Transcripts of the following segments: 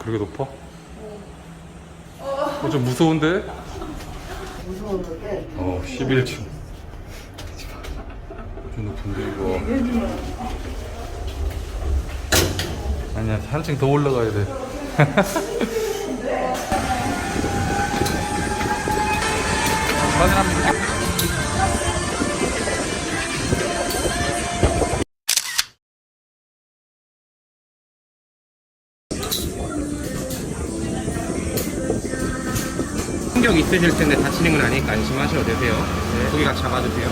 그렇게 높아? 좀 무서운데? 무서운데 11층. 좀 높은데 이거. 아니야, 한층 더 올라가야 돼. 사진 한번 찍. 충격 있으실 텐데 다치는 건 아니니까 안심하셔도 되세요. 네, 고기가 잡아주세요.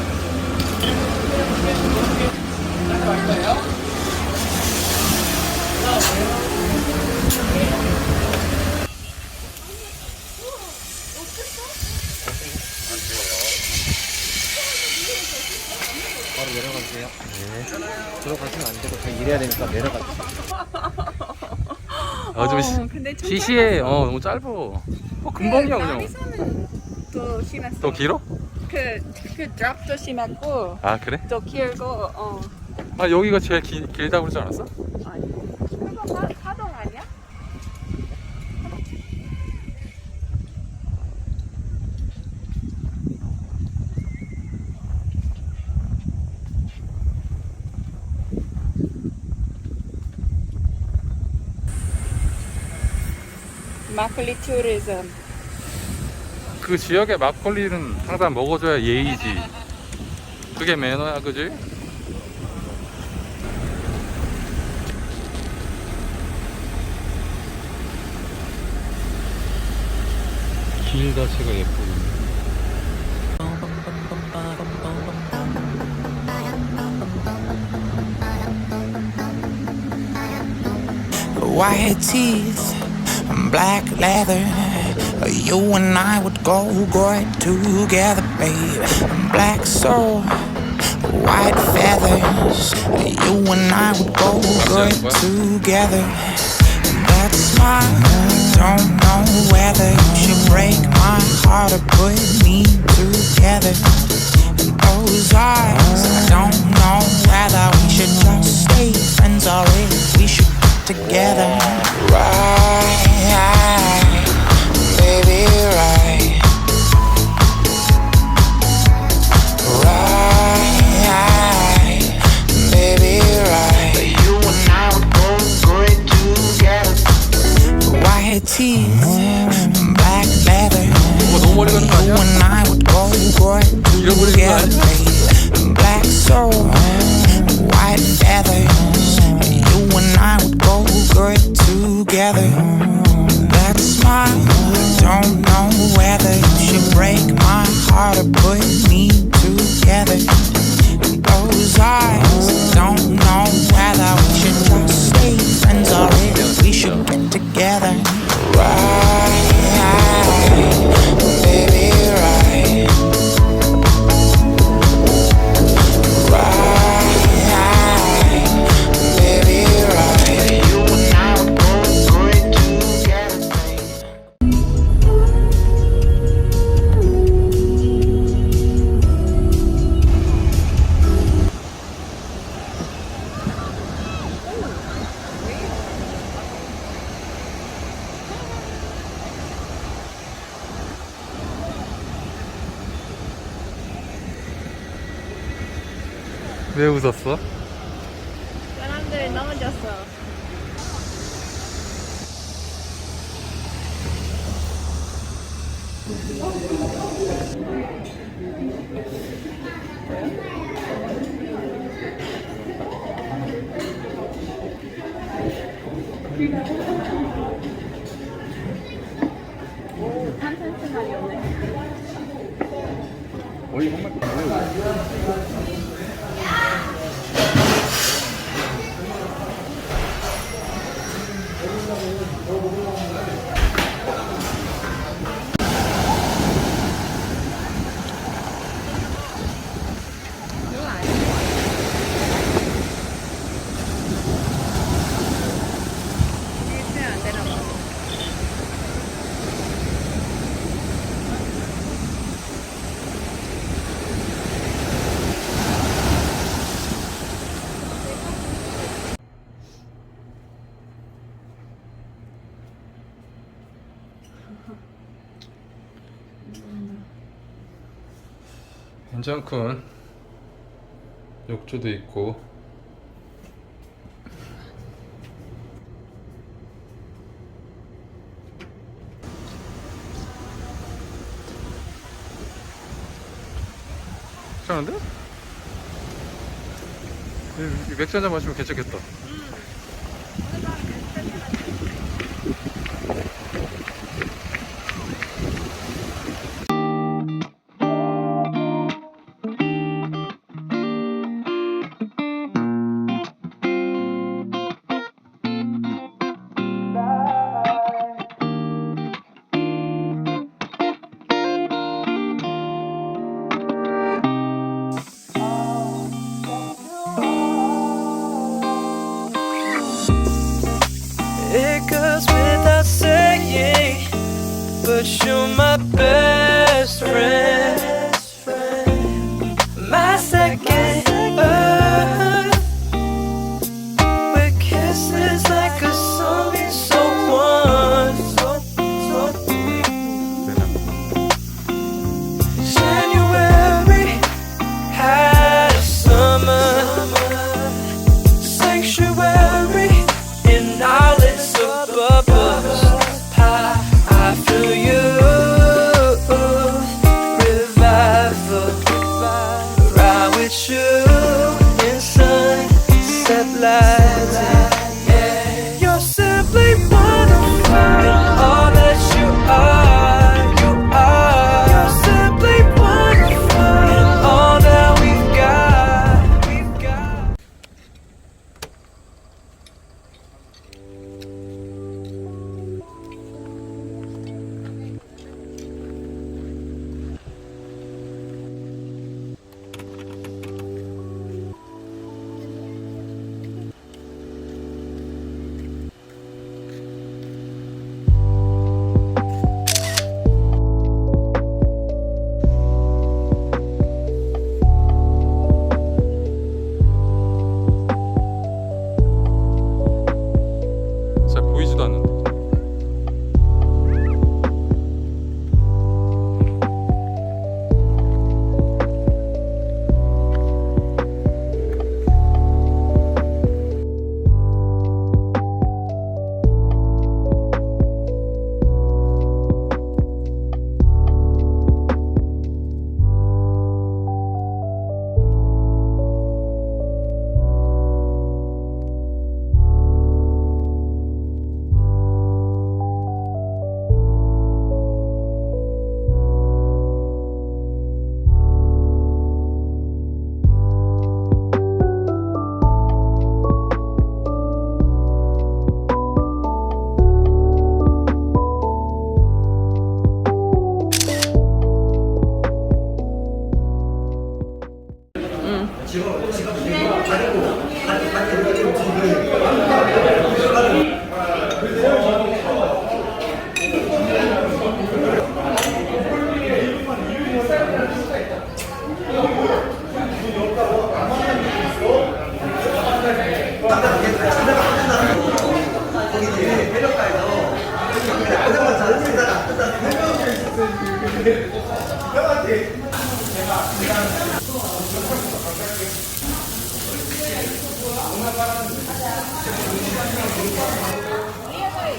바로 내려가주세요. 네. 들어가시면 안 되고 저희 일해야 되니까 내려가주세요. 좀 근데 좀 시시해. 너무 짧아. 금방이야 그냥. 나비선은 또 심했어. 더 길어? 그 드랍도 심했고 아 그래? 또 길고 아 여기가 제일 길다고 그러지 않았어? 아니 그거 파동 아니야? 마클리 투리즘. 그 지역의 막걸리는 항상 먹어줘야 예의지. 그게 매너야, 그지? 길 자체가 예쁘네. White teeth, black leather. You and I would go good together, babe. Black soul, white feathers. You and I would go good together. That smile, I don't know whether you should break my heart or put me together. And those eyes, I don't know whether we should just stay friends or if we should get together. Right, baby, right. Right, baby, right. You and I would go good together. White teeth, black leather. 너무 멀리 가는 거 You 아니야? and I would go good together, babe. Black soul, white feathers. You and I would go good together. That smile, don't know whether you should break my heart or put me together. Those eyes, don't know whether we should just stay friends or if we should get together. Right, baby, right. Right, baby, right. You and I would go good together, babe. 왜 웃었어? 사람들이 넘어졌어. 오, 탄산수만이 오네. 거의 정말 그거 아니야. 이렇게 안 되나 봐. 괜찮군. 욕조도 있고. 괜찮은데? 이 맥주 한잔 마시면 괜찮겠다. It goes without saying, but you're my best friend, my second earth. With kisses like a song you so once. January had a summer sanctuary in knowledge of bubbles. I feel you, revival. Ride with you in sunset lights. Yeah, you're simply wonderful. And all that you are, you are. You're simply wonderful. And all that we've got, we've got. 잘 보이지도 않는데.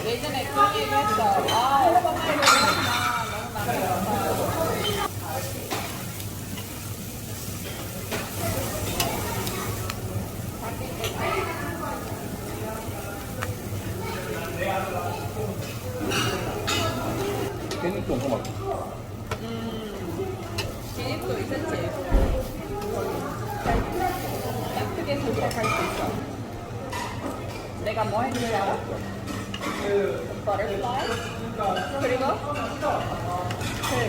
예전에 그렇게 얘기했어. 아, 오빠 말이 너무 많아. 깻잎도 엄청 많고. 진입도 있었지. 딱 크게 도착할 수 있어. 내가 뭐 했는지 알아? 버터플라이? 그리고 그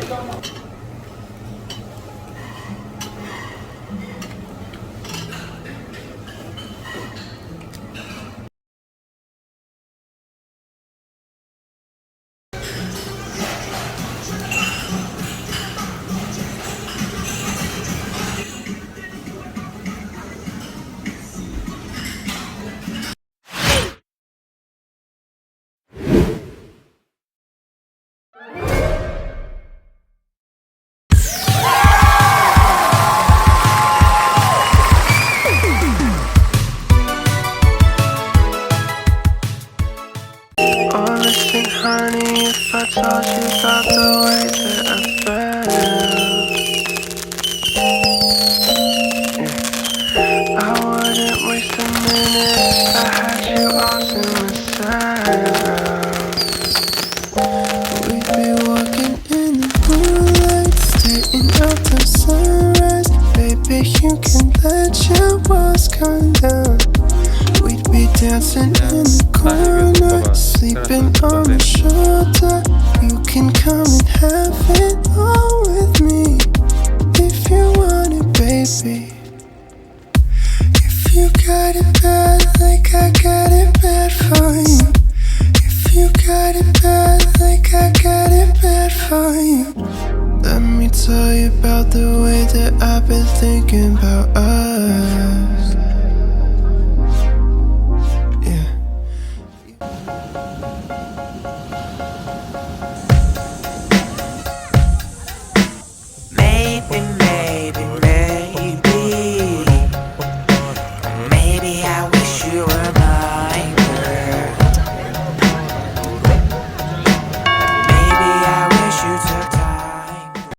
told you about the way that I felt. I wouldn't waste a minute if I had you all to myself. We'd be walking in the moonlight, staying up till sunrise. Baby, you can let your walls come down. We'd be dancing in the corner, sleeping on my shoulder. You can come and have it all with me, if you want it, baby. If you got it bad like I got it bad for you. If you got it bad like I got it bad for you. Let me tell you about the way that I've been thinking about us. Yeah. Maybe